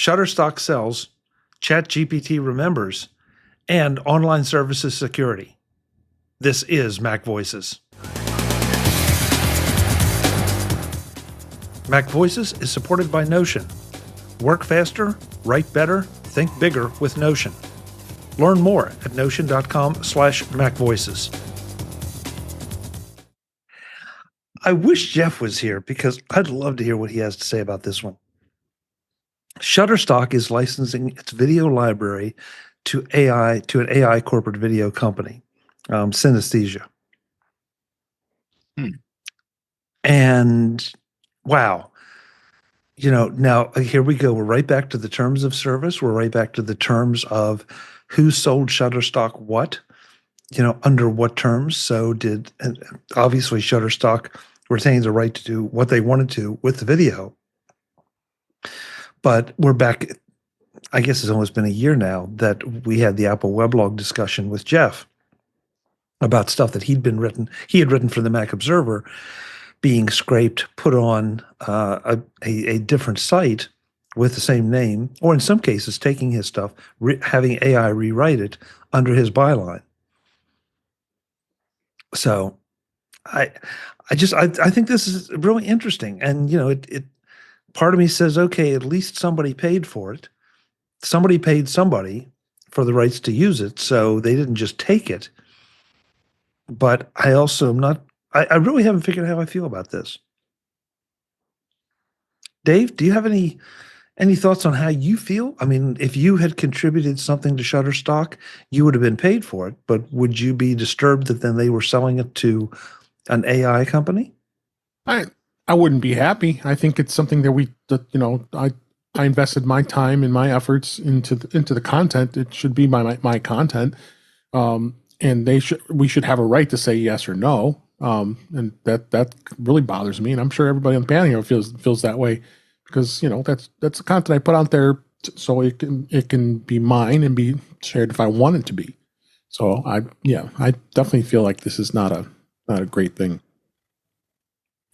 Shutterstock sells, ChatGPT remembers, and online services security. This is MacVoices. MacVoices is supported by Notion. Work faster, write better, think bigger with Notion. Learn more at notion.com/MacVoices. I wish Jeff was here because I'd love to hear what he has to say about this one. Shutterstock is licensing its video library to an AI corporate video company, Synesthesia. And wow, now here we go. We're right back to the terms of service. We're right back to the terms of who sold Shutterstock what, under what terms. So obviously Shutterstock retains the right to do what they wanted to with the video. But we're back, I guess it's almost been a year now that we had the Apple weblog discussion with Jeff about stuff that he had written for the Mac Observer being scraped, put on a different site with the same name, or in some cases taking his stuff, having AI rewrite it under his byline. So I think this is really interesting. And, it part of me says, okay, at least somebody paid for it. Somebody paid somebody for the rights to use it. So they didn't just take it. But I also am not, I really haven't figured out how I feel about this. Dave, do you have any thoughts on how you feel? I mean, if you had contributed something to Shutterstock, you would have been paid for it, but would you be disturbed that then they were selling it to an AI company? I wouldn't be happy. I think it's something that I invested my time and my efforts into the content. It should be my content, and we should have a right to say yes or no. And that really bothers me, and I'm sure everybody on the panel here feels that way, because that's the content I put out there, so it can be mine and be shared if I want it to be. So I definitely feel like this is not a great thing.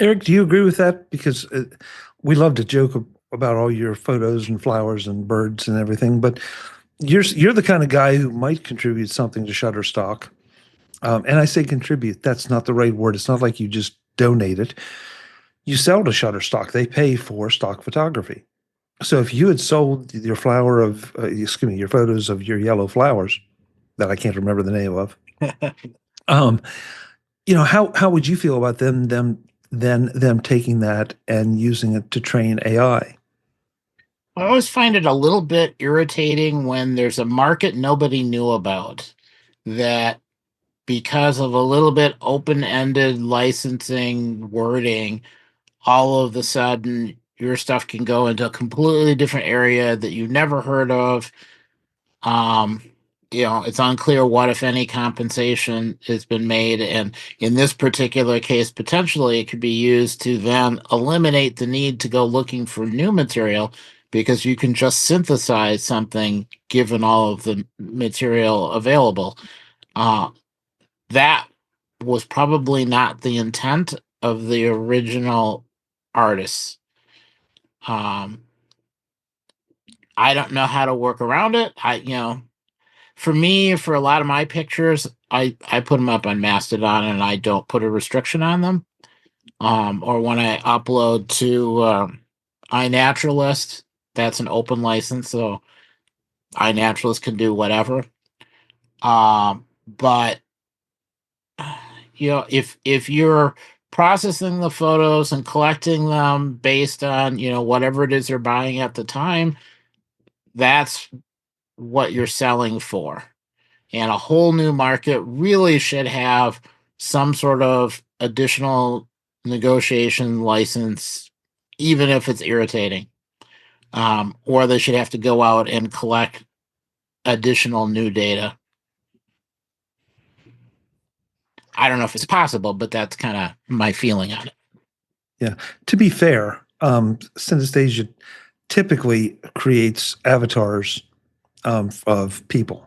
Eric, do you agree with that? Because we love to joke about all your photos and flowers and birds and everything, but you're the kind of guy who might contribute something to Shutterstock. And I say contribute, that's not the right word. It's not like you just donate it. You sell to Shutterstock. They pay for stock photography. So if you had sold your your photos of your yellow flowers that I can't remember the name of, how would you feel about them taking that and using it to train AI? I always find it a little bit irritating when there's a market nobody knew about, that because of a little bit open-ended licensing wording, all of a sudden your stuff can go into a completely different area that you've never heard of. It's unclear what, if any, compensation has been made. And in this particular case, potentially it could be used to then eliminate the need to go looking for new material, because you can just synthesize something given all of the material available. That was probably not the intent of the original artists. I don't know how to work around it. For me, for a lot of my pictures, I put them up on Mastodon and I don't put a restriction on them. Or when I upload to iNaturalist, that's an open license, so iNaturalist can do whatever. But if you're processing the photos and collecting them based on whatever it is they're buying at the time, that's what you're selling for. And a whole new market really should have some sort of additional negotiation license, even if it's irritating. Or they should have to go out and collect additional new data. I don't know if it's possible, but that's kind of my feeling on it. Yeah. To be fair, Synesthesia typically creates avatars of people.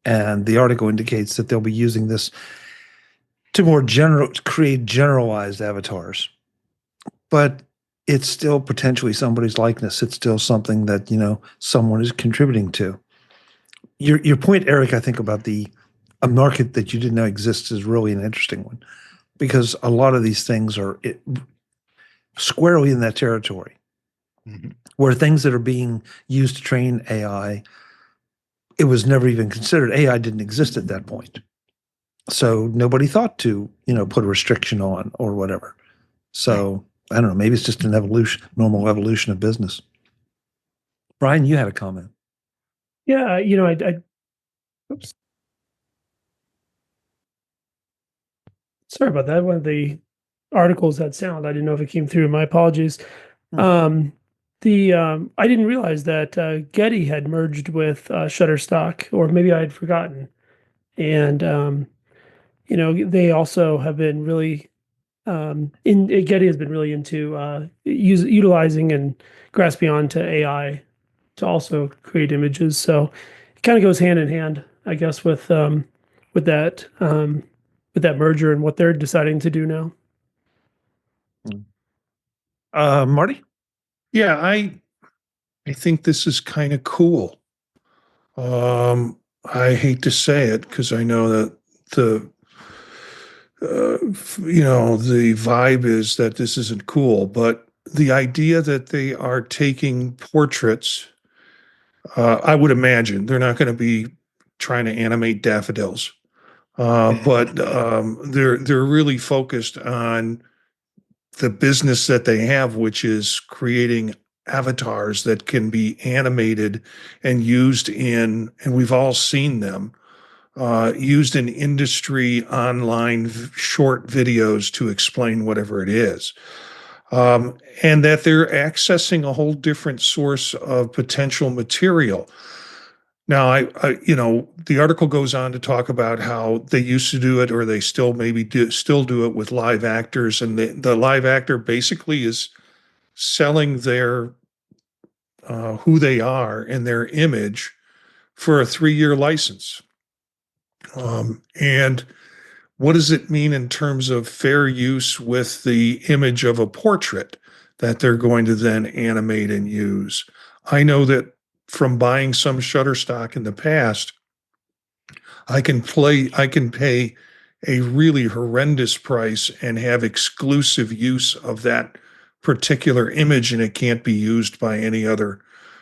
And the article indicates that they'll be using this to create generalized avatars. But it's still potentially somebody's likeness. It's still something that, someone is contributing to. Your point, Eric, I think about a market that you didn't know exists is really an interesting one, because a lot of these things are squarely in that territory where things that are being used to train AI, it was never even considered. AI didn't exist at that point. So nobody thought to, put a restriction on or whatever. So I don't know, maybe it's just an normal evolution of business. Brian, you had a comment. Yeah, oops. Sorry about that. One of the articles had sound. I didn't know if it came through. My apologies. I didn't realize that Getty had merged with Shutterstock, or maybe I had forgotten. And they also have been really Getty has been really into utilizing and grasping onto AI to also create images. So it kind of goes hand in hand, I guess, with that merger and what they're deciding to do now. Marty? Yeah, I think this is kind of cool. I hate to say it because I know that the the vibe is that this isn't cool, but the idea that they are taking portraits, I would imagine they're not going to be trying to animate daffodils, but they're really focused on the business that they have, which is creating avatars that can be animated and used and we've all seen them, used in industry online short videos to explain whatever it is. And that they're accessing a whole different source of potential material. Now, the article goes on to talk about how they used to do it, or they still maybe still do it with live actors, and the live actor basically is selling their who they are and their image for a 3-year license. And what does it mean in terms of fair use with the image of a portrait that they're going to then animate and use? I know that from buying some Shutterstock in the past, I can pay a really horrendous price and have exclusive use of that particular image, and it can't be used by any other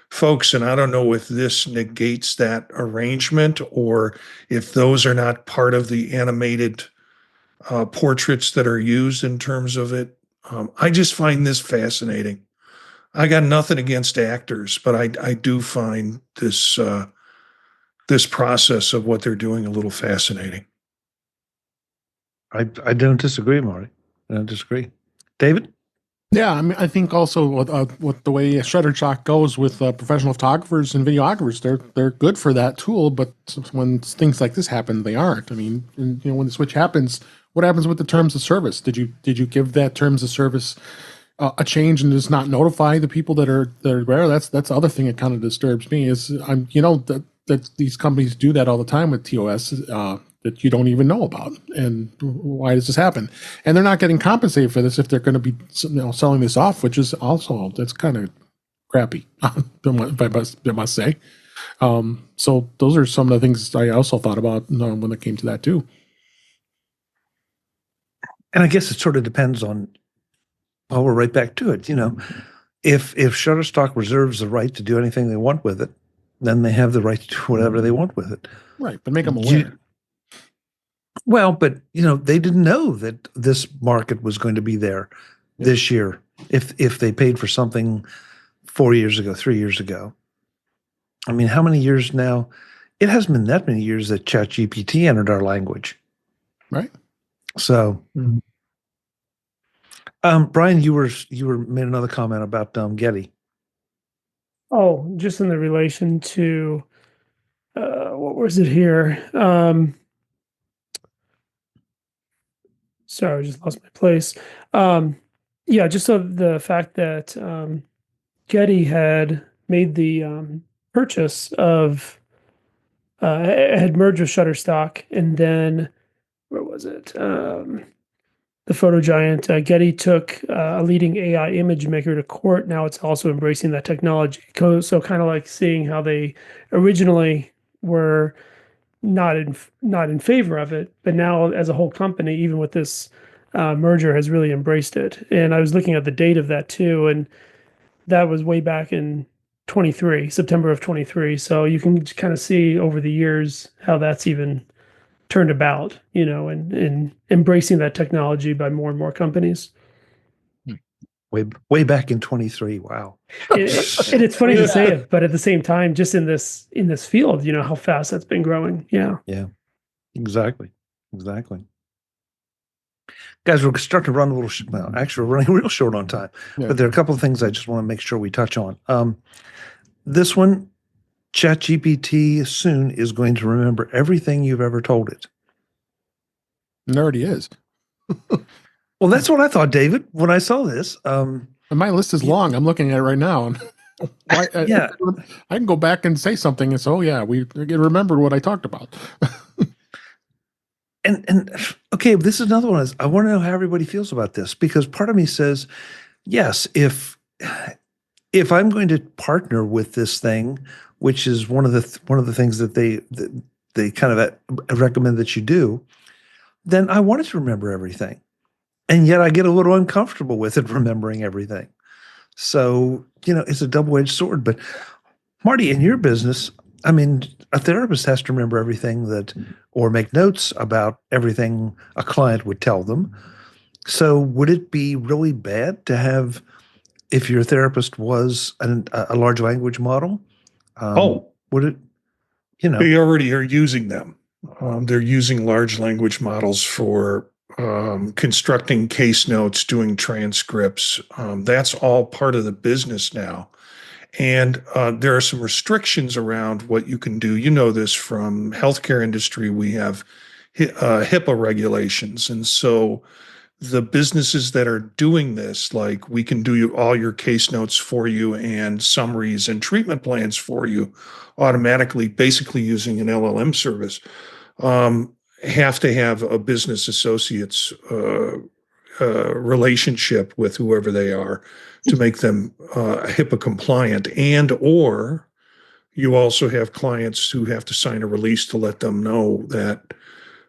folks. And I don't know if this negates that arrangement or if those are not part of the animated portraits that are used in terms of it. I just find this fascinating. I got nothing against actors, but I do find this process of what they're doing a little fascinating. I don't disagree, Marty. I don't disagree. David? Yeah, I mean, I think also with the way Shutterstock goes with professional photographers and videographers, they're good for that tool. But when things like this happen, they aren't. I mean, when the switch happens, what happens with the terms of service? Did you give that terms of service a change and just not notify the people that are there? That's the other thing that kind of disturbs me is that these companies do that all the time with TOS. That you don't even know about, and why does this happen? And they're not getting compensated for this if they're going to be selling this off, which is also that's kind of crappy, if I must say. So those are some of the things I also thought about when it came to that too. And I guess it sort of depends on. Well, we're right back to it. If Shutterstock reserves the right to do anything they want with it, then they have the right to do whatever they want with it. Right, but make them aware. Well, but they didn't know that this market was going to be there this year. If they paid for something 4 years ago, 3 years ago. I mean, how many years now? It hasn't been that many years that ChatGPT entered our language. Right. So, Brian, you were made another comment about Getty. Oh, just in the relation to what was it here? Sorry, I just lost my place. Yeah, just of the fact that Getty had made the purchase of had merged with Shutterstock, and then where was it? the photo giant, Getty took a leading AI image maker to court. Now it's also embracing that technology. So kind of like seeing how they originally were not in favor of it, but now as a whole company, even with this merger, has really embraced it. And I was looking at the date of that too, and that was way back in 23, September of 23. So you can kind of see over the years how that's even turned about, and embracing that technology by more and more companies. Way back in 23. Wow. And it's funny to say it, but at the same time, just in this field, how fast that's been growing. Yeah. Yeah, exactly. Guys, we're starting to run a little, well, actually, we're running real short on time, but there are a couple of things I just want to make sure we touch on. This one, ChatGPT soon is going to remember everything you've ever told it. It already is. Well, that's what I thought, David, when I saw this. And my list is long. I'm looking at it right now. And Yeah. I can go back and say something and say, oh, yeah, we remembered what I talked about. And okay, this is another one. I want to know how everybody feels about this, because part of me says, yes, if I'm going to partner with this thing, which is one of the things that they kind of recommend that you do, then I want it to remember everything, and yet I get a little uncomfortable with it remembering everything. So it's a double-edged sword. But Marty, in your business, I mean, a therapist has to remember everything or make notes about everything a client would tell them. So would it be really bad to have, if your therapist was a large language model? Would it, They already are using them. They're using large language models for constructing case notes, doing transcripts. That's all part of the business now. And there are some restrictions around what you can do. You know this from healthcare industry. We have HIPAA regulations. And so the businesses that are doing this, like we can do all your case notes for you and summaries and treatment plans for you automatically, basically using an LLM service, have to have a business associates relationship with whoever they are to make them HIPAA compliant, and or you also have clients who have to sign a release to let them know that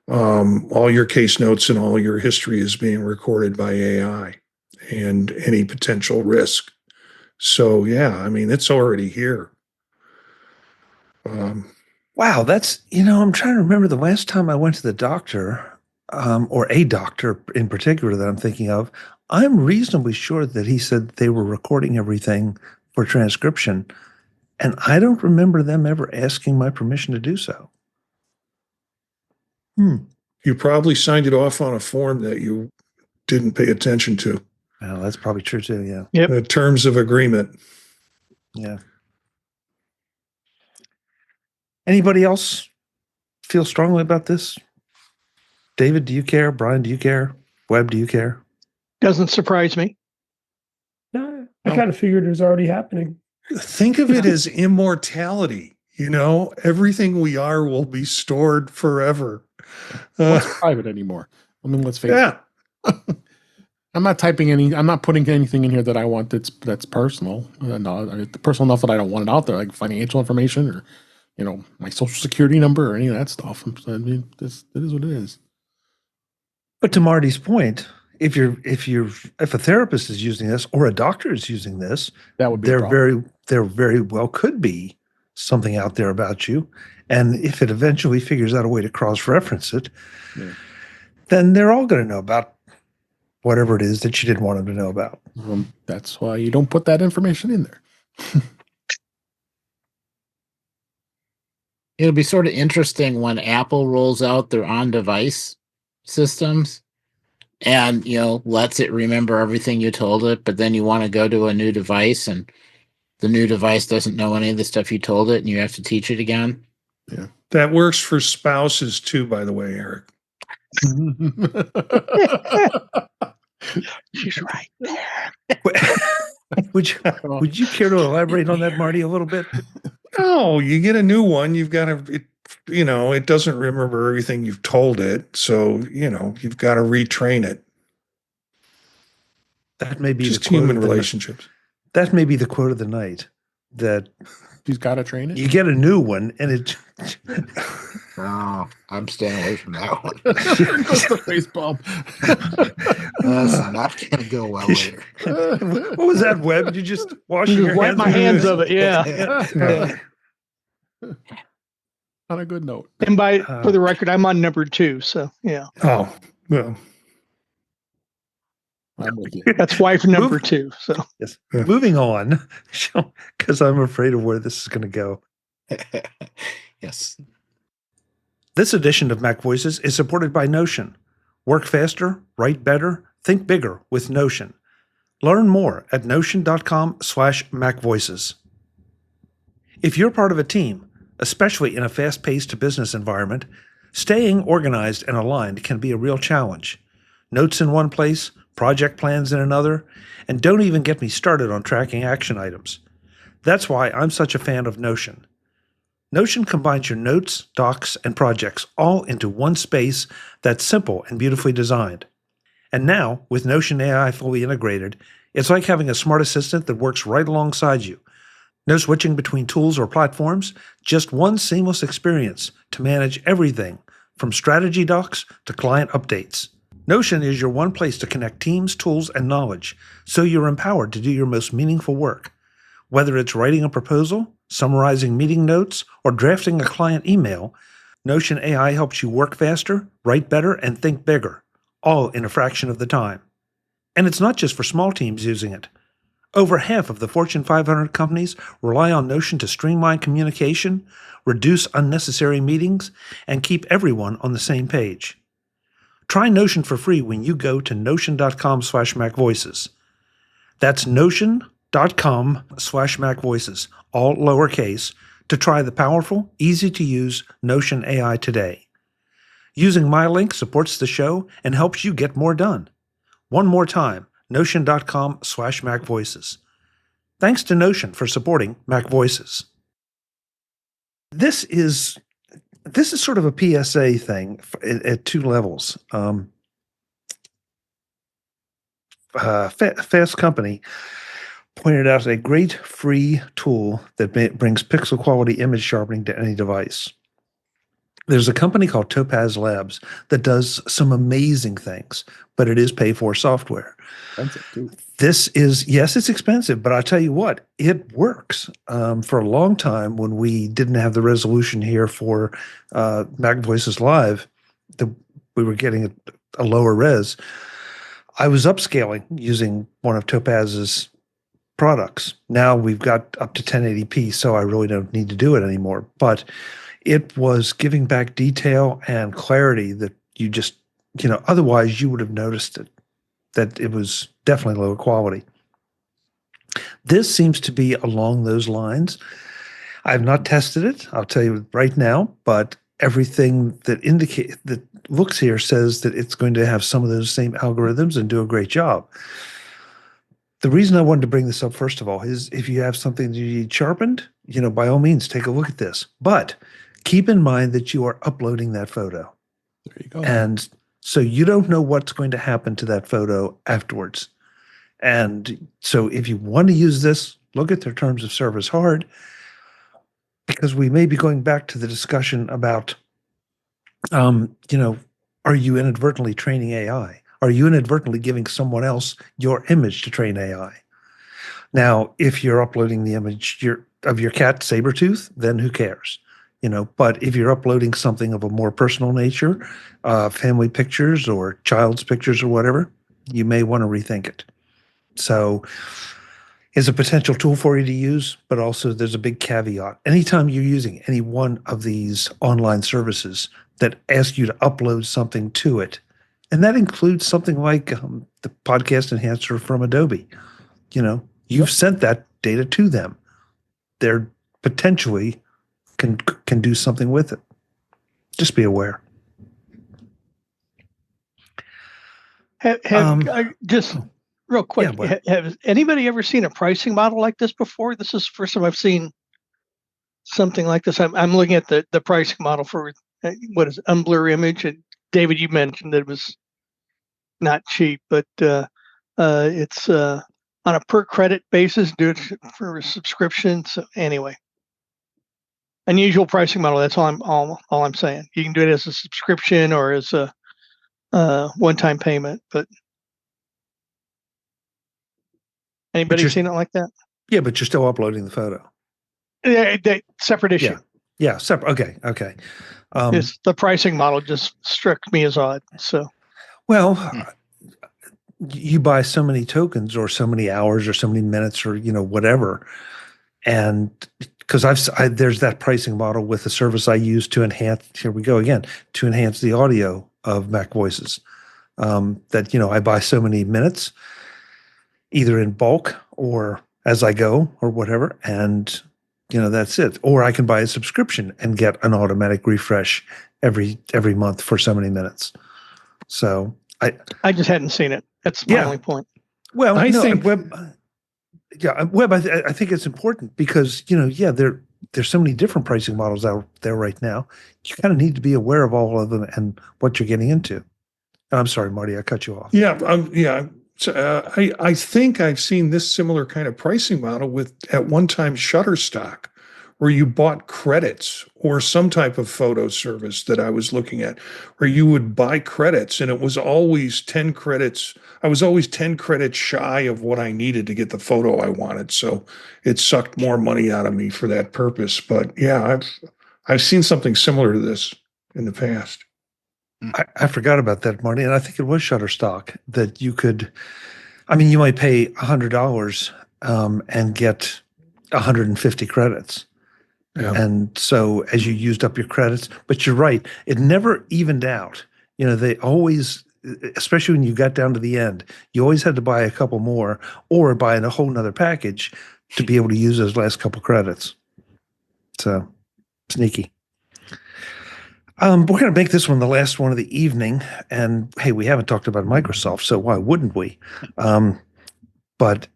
all your case notes and all your history is being recorded by AI and any potential risk. So yeah, I mean, it's already here. Wow, that's, I'm trying to remember the last time I went to the doctor, or a doctor in particular that I'm thinking of. I'm reasonably sure that he said they were recording everything for transcription, and I don't remember them ever asking my permission to do so. You probably signed it off on a form that you didn't pay attention to. Well, that's probably true too, yeah. Yep. The terms of agreement. Yeah. Anybody else feel strongly about this? David, do you care? Brian, do you care? Webb, do you care? Doesn't surprise me. No, I kind of figured it was already happening. Think of it as immortality. Everything we are will be stored forever. What's private anymore? I mean, let's face it. Yeah. I'm not putting anything in here that I want that's personal. No, personal enough that I don't want it out there, like financial information or, my social security number or any of that stuff. I mean, it is what it is. But to Marty's point, if a therapist is using this or a doctor is using this, that would be there very well could be something out there about you. And if it eventually figures out a way to cross-reference it, then they're all going to know about whatever it is that you didn't want them to know about. That's why you don't put that information in there. It'll be sort of interesting when Apple rolls out their on-device systems and, lets it remember everything you told it, but then you want to go to a new device and the new device doesn't know any of the stuff you told it and you have to teach it again. Yeah. That works for spouses too, by the way, Eric. She's right there. Would you care to elaborate on that, Marty, a little bit? Oh, you get a new one, you've got to, it doesn't remember everything you've told it. So, you've got to retrain it. That may be Just the quote human of the, relationships. that may be the quote of the night, that She's got to train it. you get a new one and it No, I'm staying away from that one. Goes the face bump. That's not going to go well later. what was that, Webb? You just washing Just your wipe hands my of hands this? of it. Yeah. Yeah. On a good note. And for the record, I'm on number 2. So yeah, Oh, well, I'm with you. that's wife number 2. So Yes. Yeah. Moving on, because I'm afraid of where this is going to go. Yes. This edition of MacVoices is supported by Notion. Work faster, write better, think bigger with Notion. Learn more at notion.com/MacVoices. If you're part of a team, especially in a fast-paced business environment, staying organized and aligned can be a real challenge. Notes in one place, project plans in another, and don't even get me started on tracking action items. That's why I'm such a fan of Notion. Notion combines your notes, docs, and projects all into one space that's simple and beautifully designed. And now, with Notion AI fully integrated, it's like having a smart assistant that works right alongside you. No switching between tools or platforms, just one seamless experience to manage everything from strategy docs to client updates. Notion is your one place to connect teams, tools, and knowledge, so you're empowered to do your most meaningful work. Whether it's writing a proposal, summarizing meeting notes, or drafting a client email, Notion AI helps you work faster, write better, and think bigger, all in a fraction of the time. And it's not just for small teams using it. Over half of the Fortune 500 companies rely on Notion to streamline communication, reduce unnecessary meetings, and keep everyone on the same page. Try Notion for free when you go to notion.com/MacVoices. That's notion.com/MacVoices, all lowercase, to try the powerful, easy-to-use Notion AI today. Using my link supports the show and helps you get more done. One more time, notion.com/MacVoices. Thanks to Notion for supporting MacVoices. This is sort of a PSA thing at 2 levels. Fast Company pointed out a great free tool that brings pixel quality image sharpening to any device. There's a company called Topaz Labs that does some amazing things, but it is pay-for software. Expensive too. This is, yes, it's expensive, but I'll tell you what, it works. For a long time, when we didn't have the resolution here for MacVoices Live, we were getting a lower res. I was upscaling using one of Topaz's products. Now we've got up to 1080p, so I really don't need to do it anymore. But it was giving back detail and clarity that you just, otherwise you would have noticed it, that it was definitely lower quality. This seems to be along those lines. I've not tested it, I'll tell you right now, but everything that looks here says that it's going to have some of those same algorithms and do a great job. The reason I wanted to bring this up, first of all, is if you have something that you need sharpened, by all means, take a look at this. But keep in mind that you are uploading that photo. There you go. And so you don't know what's going to happen to that photo afterwards. And so if you want to use this, look at their terms of service hard, because we may be going back to the discussion about, are you inadvertently training AI? Are you inadvertently giving someone else your image to train AI? Now, if you're uploading the image of your cat Sabretooth, then who cares? But if you're uploading something of a more personal nature, family pictures or child's pictures or whatever, you may want to rethink it. So it's a potential tool for you to use, but also there's a big caveat. Anytime you're using any one of these online services that ask you to upload something to it, and that includes something like the podcast enhancer from Adobe, you've sent that data to them. They're potentially can do something with it. Just be aware. Just real quick, Yeah, has anybody ever seen a pricing model like this before? This is the first time I've seen something like this. I'm looking at the pricing model for what is it, Unblur Image. And David, you mentioned that it was not cheap, but It's on a per credit basis, do it for a subscription. So anyway, unusual pricing model. That's all I'm saying. You can do it as a subscription or as a one-time payment. But anybody seen it like that? Yeah, but you're still uploading the photo. Yeah, separate issue. Yeah, separate. Okay. It's the pricing model just struck me as odd. So, well, you buy so many tokens or so many hours or so many minutes or whatever, and because there's that pricing model with the service I use to enhance. Here we go again, to enhance the audio of MacVoices. That I buy so many minutes, either in bulk or as I go or whatever, and that's it. Or I can buy a subscription and get an automatic refresh every month for so many minutes. So I just hadn't seen it. That's my only point. Well, I think web. Web. I think it's important because there's so many different pricing models out there right now. You kind of need to be aware of all of them and what you're getting into. And I'm sorry, Marty, I cut you off. Yeah. So, I think I've seen this similar kind of pricing model with at one time Shutterstock, where you bought credits or some type of photo service that I was looking at, where you would buy credits and it was always 10 credits. I was always 10 credits shy of what I needed to get the photo I wanted. So it sucked more money out of me for that purpose. But yeah, I've seen something similar to this in the past. I forgot about that, Marty, and I think it was Shutterstock that you could. I mean, you might pay $100 and get 150 credits, and so as you used up your credits. But you're right; it never evened out. They always, especially when you got down to the end, you always had to buy a couple more or buy a whole nother package to be able to use those last couple credits. So sneaky. We're going to make this one the last one of the evening. And hey, we haven't talked about Microsoft, so why wouldn't we? But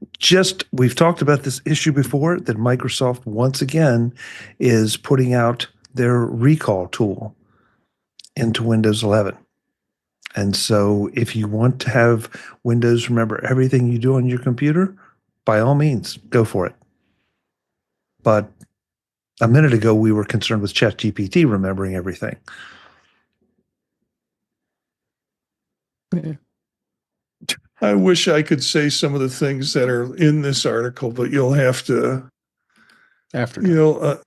we've talked about this issue before, that Microsoft once again is putting out their recall tool into Windows 11. And so if you want to have Windows remember everything you do on your computer, by all means, go for it. But a minute ago, we were concerned with ChatGPT remembering everything. I wish I could say some of the things that are in this article, but you'll have to. After the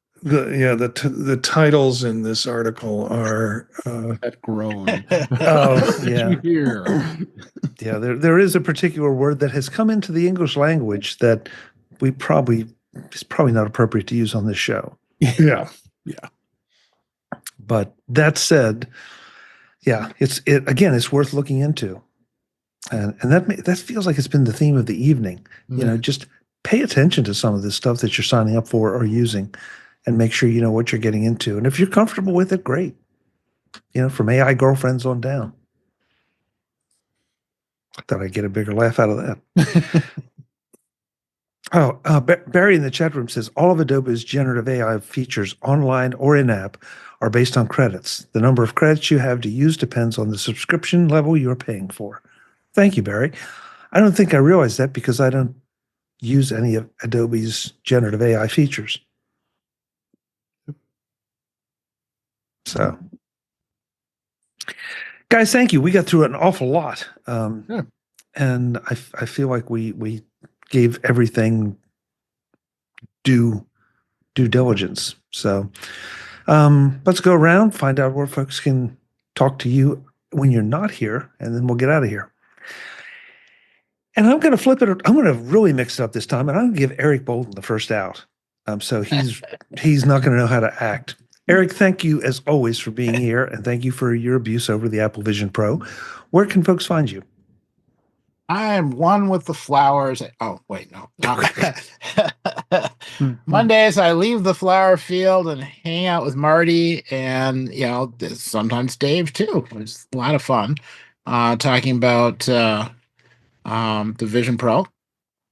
titles in this article are that groan. Oh yeah, yeah. There is a particular word that has come into the English language that it's probably not appropriate to use on this show. Yeah. But that said, it's worth looking into, and that feels like it's been the theme of the evening. Just pay attention to some of this stuff that you're signing up for or using, and make sure you know what you're getting into. And if you're comfortable with it, great. From AI girlfriends on down. I thought I'd get a bigger laugh out of that. Barry in the chat room says, all of Adobe's generative AI features online or in-app are based on credits. The number of credits you have to use depends on the subscription level you're paying for. Thank you, Barry. I don't think I realized that because I don't use any of Adobe's generative AI features. So, guys, thank you. We got through an awful lot. And I feel like we gave everything due diligence. So let's go around, find out where folks can talk to you when you're not here, and then we'll get out of here. And I'm going to flip it. I'm going to really mix it up this time, and I'm going to give Eric Bolden the first out. So he's not going to know how to act. Eric, thank you as always for being here, and thank you for your abuse over the Apple Vision Pro. Where can folks find you? I am one with the flowers. Oh, wait, no. Mondays, I leave the flower field and hang out with Marty and, sometimes Dave too. It's a lot of fun talking about the Vision Pro.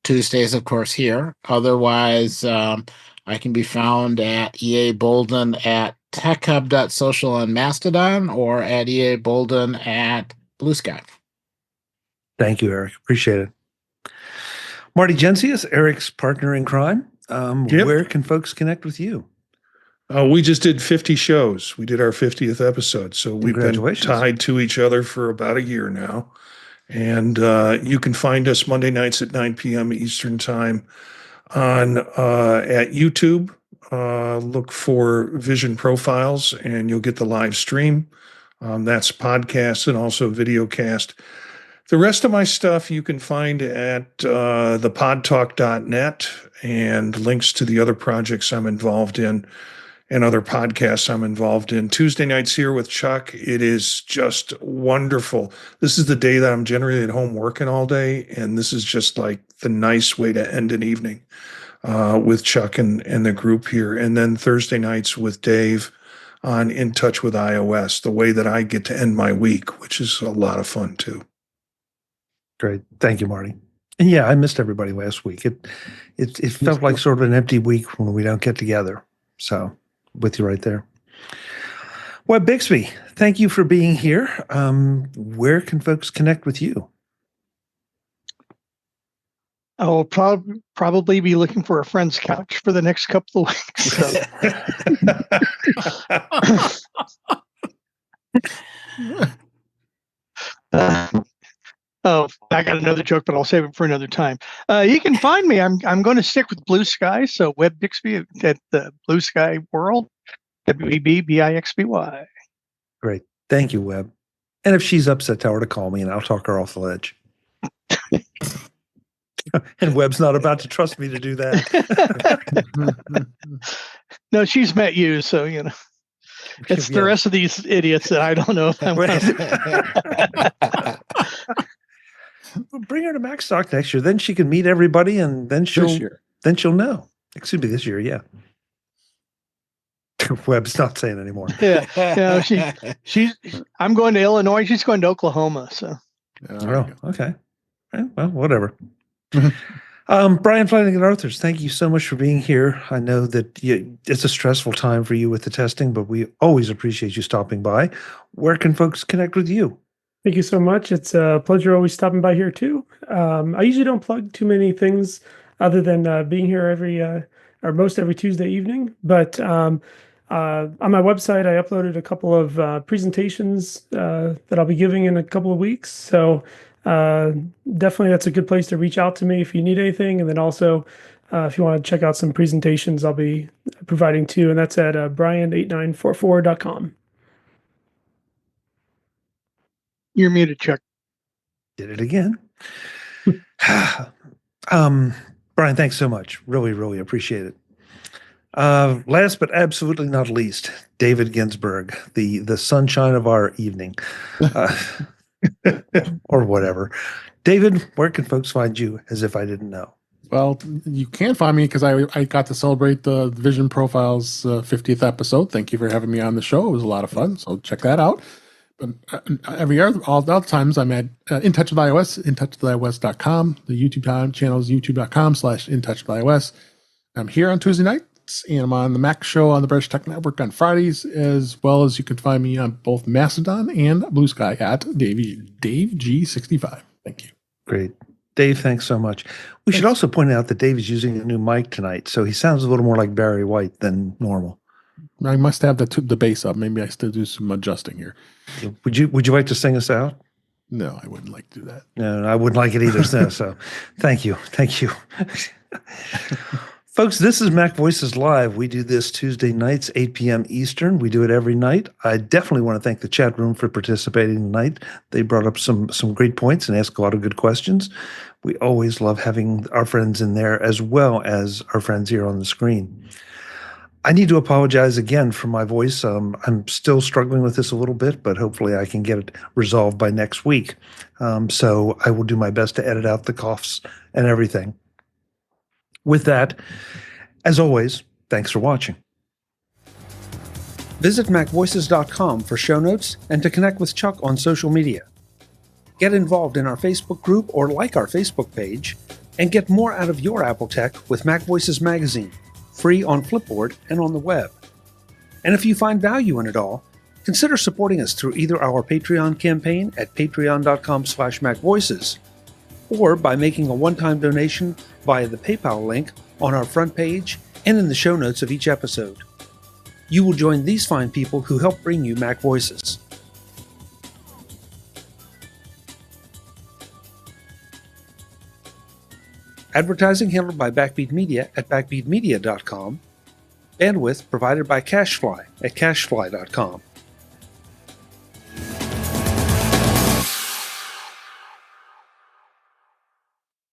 Tuesdays, of course, here. Otherwise, I can be found at EA Bolden at techhub.social on Mastodon or at EA Bolden at Blue Sky. Thank you, Eric. Appreciate it. Marty Jencius, Eric's partner in crime. Yep. Where can folks connect with you? We just did 50 shows. We did our 50th episode. So we've been Congratulations. tied to each other for about a year now. And you can find us Monday nights at 9 p.m. Eastern Time on at YouTube. Look for Vision Profiles, and you'll get the live stream. That's podcast and also videocast. The rest of my stuff you can find at thepodtalk.net, and links to the other projects I'm involved in and other podcasts I'm involved in. Tuesday nights here with Chuck. It is just wonderful. This is the day that I'm generally at home working all day, and this is just like the nice way to end an evening with Chuck and the group here. And then Thursday nights with Dave on In Touch with iOS, the way that I get to end my week, which is a lot of fun too. Great. Thank you, Marty. And yeah, I missed everybody last week. It felt like sort of an empty week when we don't get together. So with you right there. Web Bixby, thank you for being here. Where can folks connect with you? I will probably be looking for a friend's couch for the next couple of weeks. Oh, I got another joke, but I'll save it for another time. You can find me. I'm going to stick with Blue Sky. So Web Bixby at the Blue Sky World, WEBBIXBY. Great. Thank you, Web. And if she's upset, tell her to call me and I'll talk her off the ledge. And Webb's not about to trust me to do that. No, she's met you, so you know. It's the rest of these idiots that I don't know if I'm. Bring her to MacStock next year. Then she can meet everybody, and then she'll know. Excuse me, this year, yeah. Webb's not saying anymore. Yeah, she's. I'm going to Illinois. She's going to Oklahoma. So. Oh, okay. Well, whatever. Brian Flanigan-Arthurs, thank you so much for being here. I know that it's a stressful time for you with the testing, but we always appreciate you stopping by. Where can folks connect with you? Thank you so much. It's a pleasure always stopping by here too. I usually don't plug too many things other than being here most every Tuesday evening. But on my website, I uploaded a couple of presentations that I'll be giving in a couple of weeks. So definitely that's a good place to reach out to me if you need anything. And then also, if you want to check out some presentations, I'll be providing too. And that's at brian8944.com. You're muted, Chuck. Did it again. Brian, thanks so much. Really, really appreciate it. Last but absolutely not least, David Ginsburg, the sunshine of our evening. Or whatever. David, where can folks find you, as if I didn't know? Well, you can find me because I got to celebrate the Vision Profiles 50th episode. Thank you for having me on the show. It was a lot of fun, so check that out. But all the times I'm at In Touch with iOS, intouchwithios.com. The YouTube channel is youtube.com/intouchwithios. I'm here on Tuesday nights, and I'm on the Mac Show on the British Tech Network on Fridays, as well as you can find me on both Mastodon and Blue Sky at Dave G65. Thank you. Great. Dave, thanks so much. We should also point out that Dave is using a new mic tonight, so he sounds a little more like Barry White than normal. I must have the bass up. Maybe I still do some adjusting here. Would you like to sing us out? No, I wouldn't like to do that. No, I wouldn't like it either. So thank you. Folks, this is MacVoices Live. We do this Tuesday nights, 8 p.m. Eastern. We do it every night. I definitely want to thank the chat room for participating tonight. They brought up some great points and asked a lot of good questions. We always love having our friends in there as well as our friends here on the screen. I need to apologize again for my voice. I'm still struggling with this a little bit, but hopefully I can get it resolved by next week. So I will do my best to edit out the coughs and everything. With that, as always, thanks for watching. Visit MacVoices.com for show notes and to connect with Chuck on social media. Get involved in our Facebook group or like our Facebook page, and get more out of your Apple tech with MacVoices Magazine, free on Flipboard and on the web. And if you find value in it all, consider supporting us through either our Patreon campaign at patreon.com/MacVoices or by making a one-time donation via the PayPal link on our front page and in the show notes of each episode. You will join these fine people who help bring you Mac Voices. Advertising handled by Backbeat Media at backbeatmedia.com. Bandwidth provided by CacheFly at cachefly.com.